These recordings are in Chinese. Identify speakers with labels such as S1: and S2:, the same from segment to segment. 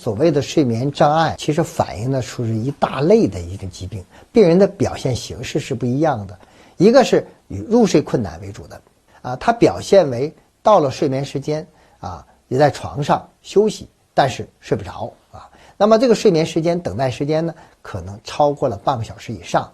S1: 所谓的睡眠障碍，其实反映的是一大类的一个疾病，病人的表现形式是不一样的。一个是以入睡困难为主的，它表现为到了睡眠时间也在床上休息，但是睡不着那么这个睡眠时间等待时间呢，可能超过了半个小时以上。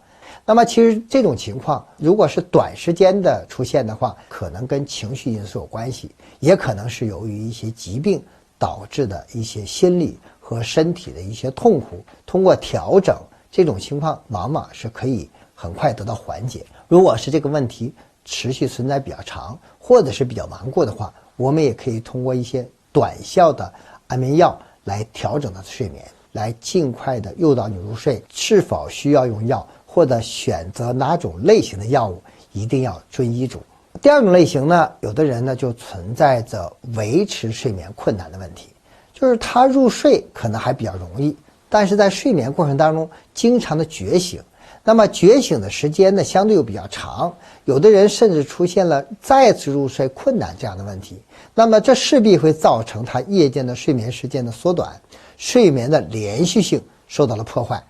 S1: 那么其实这种情况如果是短时间的出现的话，可能跟情绪因素有关系，也可能是由于一些疾病导致的一些心理和身体的一些痛苦，通过调整这种情况往往是可以很快得到缓解。如果是这个问题持续存在比较长，或者是比较顽固的话，我们也可以通过一些短效的安眠药来调整他的睡眠，来尽快的诱导你入睡。是否需要用药或者选择哪种类型的药物，一定要遵医嘱。第二种类型呢，有的人呢就存在着维持睡眠困难的问题，就是他入睡可能还比较容易，但是在睡眠过程当中经常的觉醒，那么觉醒的时间呢相对又比较长，有的人甚至出现了再次入睡困难这样的问题。那么这势必会造成他夜间的睡眠时间的缩短，睡眠的连续性受到了破坏。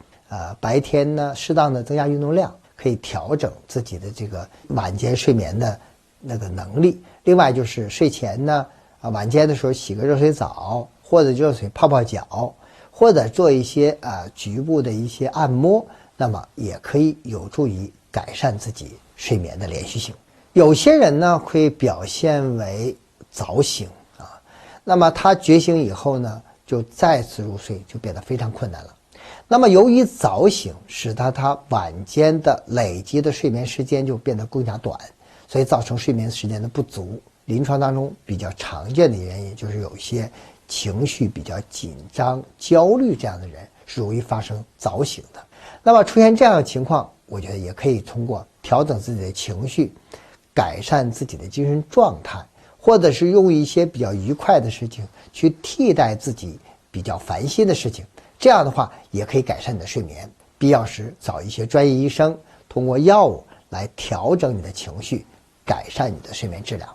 S1: 白天呢适当的增加运动量，可以调整自己的这个晚间睡眠的那个能力。另外就是睡前呢晚间的时候洗个热水澡，或者热水泡泡脚，或者做一些局部的一些按摩，那么也可以有助于改善自己睡眠的连续性。有些人呢会表现为早醒那么他觉醒以后呢就再次入睡就变得非常困难了。那么由于早醒使他晚间的累积的睡眠时间就变得更加短，所以造成睡眠时间的不足。临床当中比较常见的原因就是有一些情绪比较紧张焦虑这样的人是容易发生早醒的。那么出现这样的情况，我觉得也可以通过调整自己的情绪，改善自己的精神状态，或者是用一些比较愉快的事情去替代自己比较烦心的事情，这样的话也可以改善你的睡眠。必要时找一些专业医生，通过药物来调整你的情绪，改善你的睡眠质量。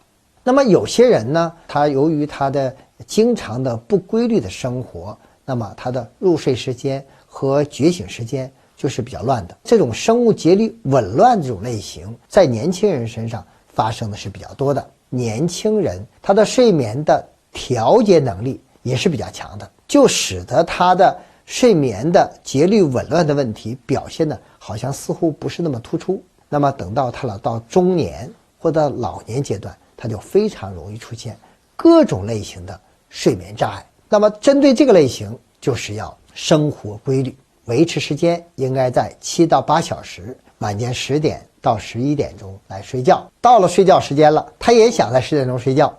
S1: 那么有些人呢，他由于他的经常的不规律的生活，那么他的入睡时间和觉醒时间就是比较乱的。这种生物节律紊乱这种类型在年轻人身上发生的是比较多的。年轻人他的睡眠的调节能力也是比较强的，就使得他的睡眠的节律紊乱的问题表现的好像似乎不是那么突出。那么等到他到中年或者老年阶段，他就非常容易出现各种类型的睡眠障碍。那么针对这个类型，就是要生活规律，维持时间应该在7到8小时，晚间10点到11点钟来睡觉。到了睡觉时间了，他也想在10点钟睡觉，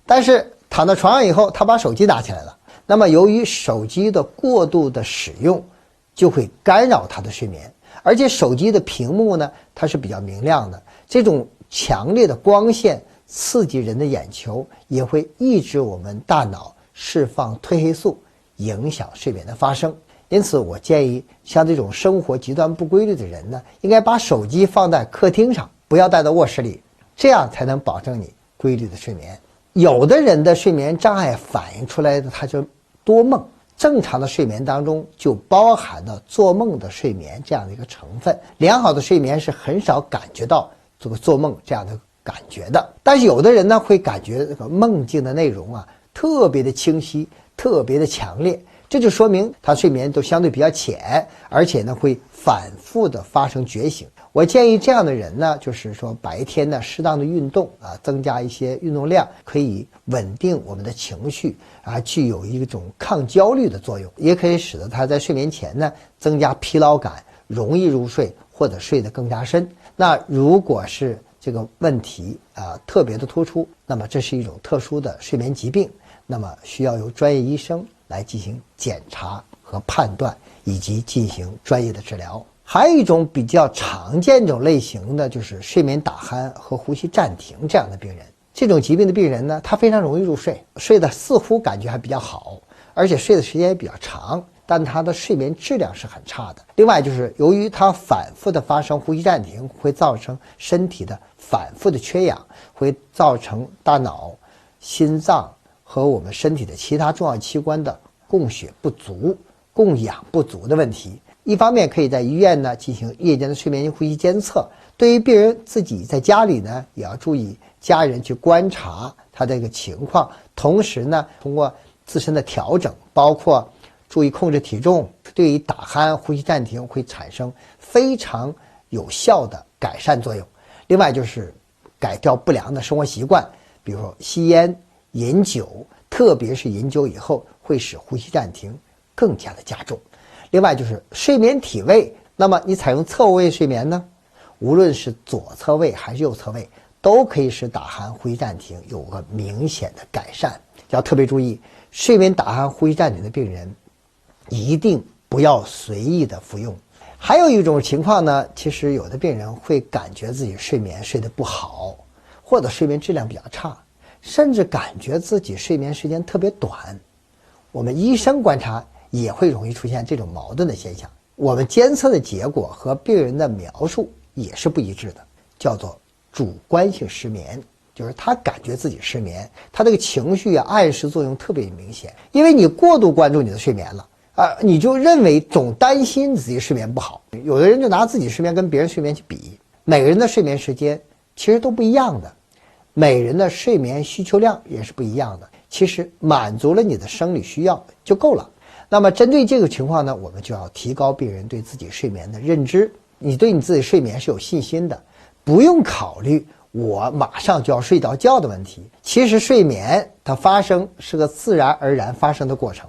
S1: 但是躺到床上以后，他把手机拿起来了。那么由于手机的过度的使用，就会干扰他的睡眠，而且手机的屏幕呢，它是比较明亮的，这种强烈的光线刺激人的眼球，也会抑制我们大脑释放褪黑素，影响睡眠的发生。因此我建议像这种生活极端不规律的人呢，应该把手机放在客厅上，不要带到卧室里，这样才能保证你规律的睡眠。有的人的睡眠障碍反映出来的他就多梦，正常的睡眠当中就包含了做梦的睡眠这样的一个成分。良好的睡眠是很少感觉到这个做梦这样的感觉的，但是有的人呢会感觉这个梦境的内容特别的清晰，特别的强烈，这就说明他睡眠都相对比较浅，而且呢会反复的发生觉醒。我建议这样的人呢，就是说白天呢适当的运动增加一些运动量，可以稳定我们的情绪具有一种抗焦虑的作用，也可以使得他在睡眠前呢增加疲劳感，容易入睡或者睡得更加深。那如果是这个问题特别的突出，那么这是一种特殊的睡眠疾病，那么需要由专业医生来进行检查和判断，以及进行专业的治疗。还有一种比较常见这种类型的就是睡眠打鼾和呼吸暂停这样的病人。这种疾病的病人呢，他非常容易入睡，睡得似乎感觉还比较好，而且睡的时间也比较长，但他的睡眠质量是很差的。另外就是由于他反复的发生呼吸暂停，会造成身体的反复的缺氧，会造成大脑、心脏和我们身体的其他重要器官的供血不足、供氧不足的问题。一方面可以在医院呢进行夜间的睡眠呼吸监测，对于病人自己在家里呢也要注意家人去观察他这个情况，同时呢通过自身的调整，包括注意控制体重，对于打鼾、呼吸暂停会产生非常有效的改善作用。另外就是改掉不良的生活习惯，比如说吸烟、饮酒，特别是饮酒以后会使呼吸暂停更加的加重。另外就是睡眠体位，那么你采用侧卧位睡眠呢，无论是左侧位还是右侧位，都可以使打鼾、呼吸暂停有个明显的改善。要特别注意，睡眠打鼾、呼吸暂停的病人一定不要随意的服用。还有一种情况呢，其实有的病人会感觉自己睡眠睡得不好，或者睡眠质量比较差，甚至感觉自己睡眠时间特别短。我们医生观察也会容易出现这种矛盾的现象，我们监测的结果和病人的描述也是不一致的，叫做主观性失眠，就是他感觉自己失眠，他这个情绪暗示作用特别明显，因为你过度关注你的睡眠了你就认为总担心自己睡眠不好，有的人就拿自己睡眠跟别人睡眠去比，每个人的睡眠时间其实都不一样的，每人的睡眠需求量也是不一样的，其实满足了你的生理需要就够了。那么针对这个情况呢，我们就要提高病人对自己睡眠的认知，你对你自己睡眠是有信心的，不用考虑我马上就要睡着觉的问题。其实睡眠它发生是个自然而然发生的过程。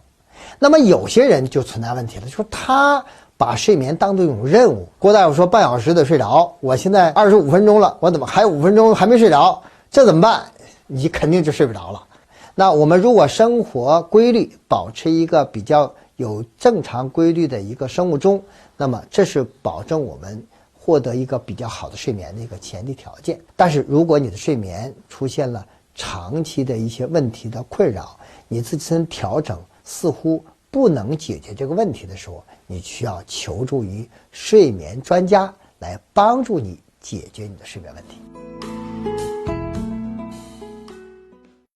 S1: 那么有些人就存在问题了，就说他把睡眠当作一种任务，郭大夫说半小时得睡着，我现在25分钟了，我怎么还有5分钟还没睡着，这怎么办？你肯定就睡不着了。那我们如果生活规律，保持一个比较有正常规律的一个生物钟，那么这是保证我们获得一个比较好的睡眠的一个前提条件。但是如果你的睡眠出现了长期的一些问题的困扰，你自身调整似乎不能解决这个问题的时候，你需要求助于睡眠专家来帮助你解决你的睡眠问题。